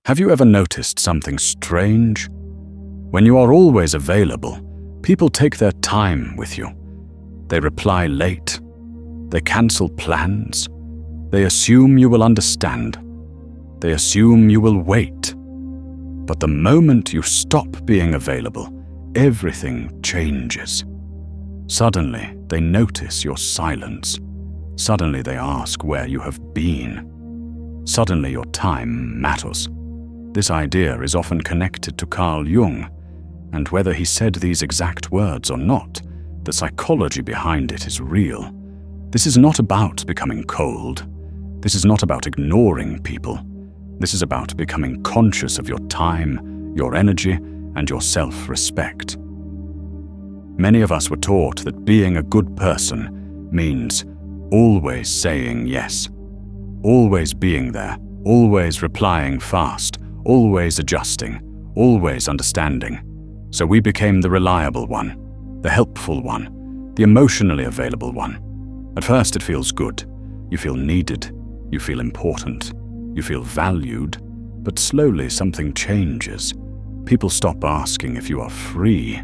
Have you ever noticed something strange? When you are always available, people take their time with you. They reply late. They cancel plans. They assume you will understand. They assume you will wait. But the moment you stop being available, everything changes. Suddenly, they notice your silence. Suddenly, they ask where you have been. Suddenly, your time matters. This idea is often connected to Carl Jung, and whether he said these exact words or not, the psychology behind it is real. This is not about becoming cold. This is not about ignoring people. This is about becoming conscious of your time, your energy, and your self-respect. Many of us were taught that being a good person means always saying yes, always being there, always replying fast, always adjusting, always understanding. So we became the reliable one, the helpful one, the emotionally available one. At first it feels good. You feel needed. You feel important. You feel valued. But slowly something changes. People stop asking if you are free.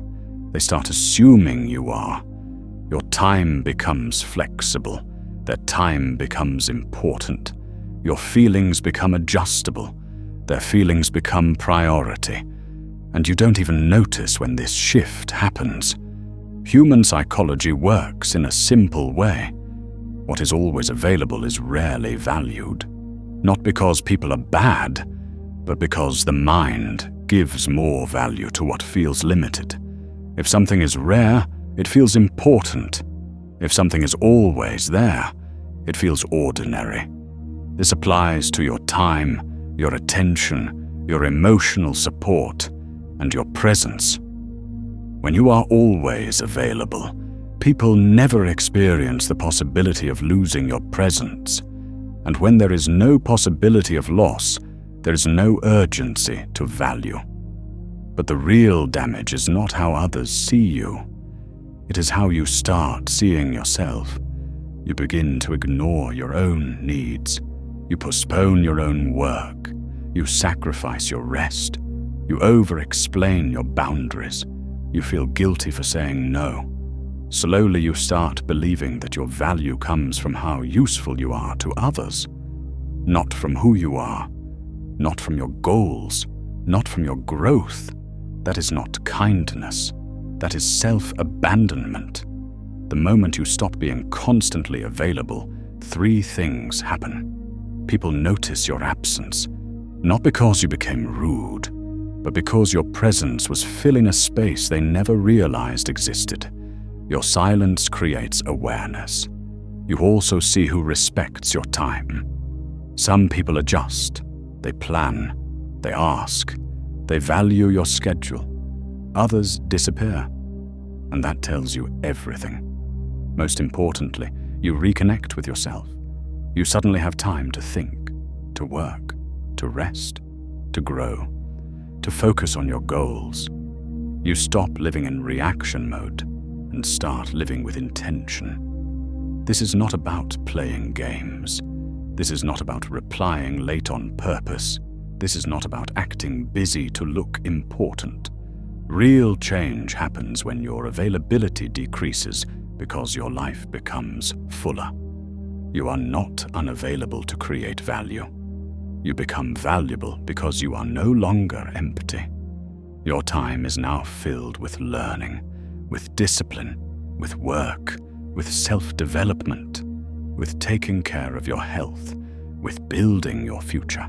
They start assuming you are. Your time becomes flexible. Their time becomes important. Your feelings become adjustable. Their feelings become priority. And you don't even notice when this shift happens. Human psychology works in a simple way. What is always available is rarely valued. Not because people are bad, but because the mind gives more value to what feels limited. If something is rare, it feels important. If something is always there, it feels ordinary. This applies to your time, your attention, your emotional support, and your presence. When you are always available, people never experience the possibility of losing your presence. And when there is no possibility of loss, there is no urgency to value. But the real damage is not how others see you. It is how you start seeing yourself. You begin to ignore your own needs. You postpone your own work. You sacrifice your rest. You over-explain your boundaries. You feel guilty for saying no. Slowly you start believing that your value comes from how useful you are to others, not from who you are, not from your goals, not from your growth. That is not kindness. That is self-abandonment. The moment you stop being constantly available, three things happen. People notice your absence, not because you became rude, but because your presence was filling a space they never realized existed. Your silence creates awareness. You also see who respects your time. Some people adjust, they plan, they ask, they value your schedule. Others disappear, and that tells you everything. Most importantly, you reconnect with yourself. You suddenly have time to think, to work, to rest, to grow, to focus on your goals. You stop living in reaction mode and start living with intention. This is not about playing games. This is not about replying late on purpose. This is not about acting busy to look important. Real change happens when your availability decreases because your life becomes fuller. You are not unavailable to create value. You become valuable because you are no longer empty. Your time is now filled with learning, with discipline, with work, with self-development, with taking care of your health, with building your future.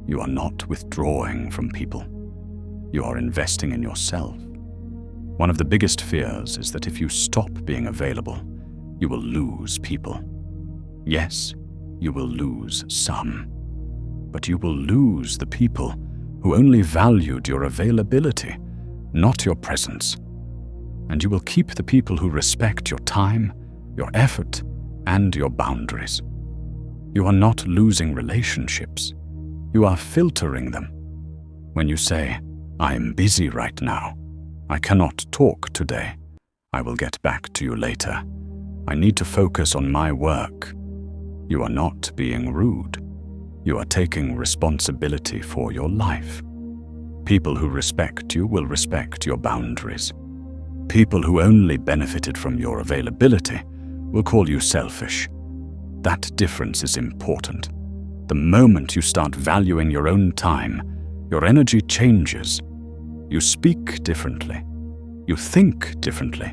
You are not withdrawing from people. You are investing in yourself. One of the biggest fears is that if you stop being available, you will lose people. Yes, you will lose some, but you will lose the people who only valued your availability, not your presence. And you will keep the people who respect your time, your effort, and your boundaries. You are not losing relationships. You are filtering them. When you say, "I am busy right now. I cannot talk today. I will get back to you later. I need to focus on my work," you are not being rude. you are taking responsibility for your life. People who respect you will respect your boundaries. People who only benefited from your availability will call you selfish. That difference is important. The moment you start valuing your own time, your energy changes. You speak differently. You think differently.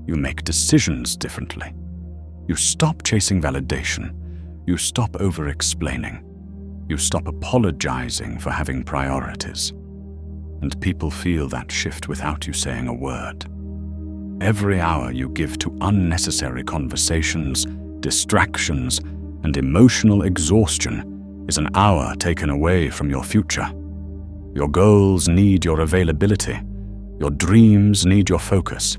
You make decisions differently. You stop chasing validation. You stop over-explaining. You stop apologizing for having priorities. And people feel that shift without you saying a word. Every hour you give to unnecessary conversations, distractions, and emotional exhaustion is an hour taken away from your future. Your goals need your availability. Your dreams need your focus.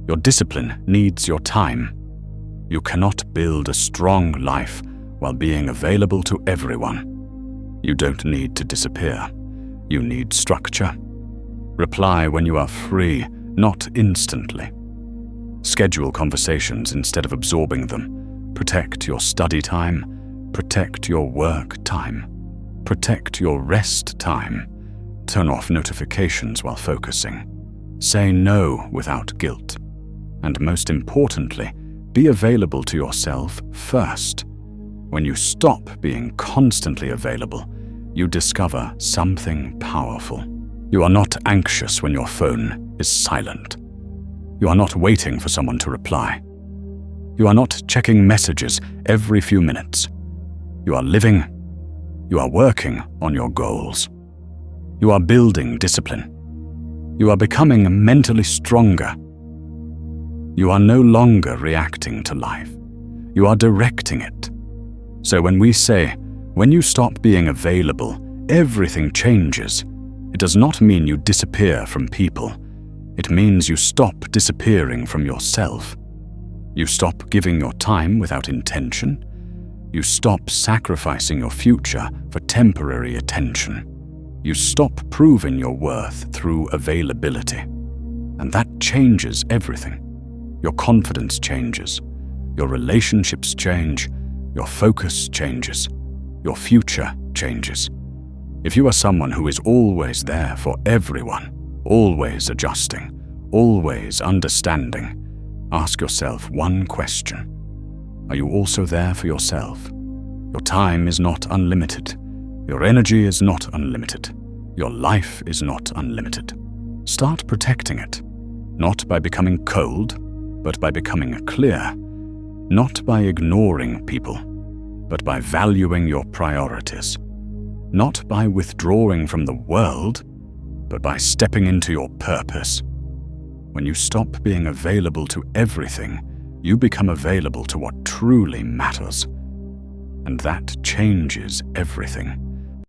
Your discipline needs your time. You cannot build a strong life while being available to everyone. You don't need to disappear. You need structure. Reply when you are free, not instantly. Schedule conversations instead of absorbing them. Protect your study time. Protect your work time. Protect your rest time. Turn off notifications while focusing. Say no without guilt. And most importantly, be available to yourself first. When you stop being constantly available, you discover something powerful. You are not anxious when your phone is silent. You are not waiting for someone to reply. You are not checking messages every few minutes. You are living. You are working on your goals. You are building discipline. You are becoming mentally stronger. You are no longer reacting to life. You are directing it. So when we say, when you stop being available, everything changes, it does not mean you disappear from people. It means you stop disappearing from yourself. You stop giving your time without intention. You stop sacrificing your future for temporary attention. You stop proving your worth through availability. And that changes everything. Your confidence changes. Your relationships change. Your focus changes. Your future changes. If you are someone who is always there for everyone, always adjusting, always understanding, ask yourself one question. Are you also there for yourself? Your time is not unlimited. Your energy is not unlimited. Your life is not unlimited. Start protecting it, not by becoming cold, but by becoming clear, not by ignoring people, but by valuing your priorities, not by withdrawing from the world, but by stepping into your purpose. When you stop being available to everything, you become available to what truly matters. And that changes everything.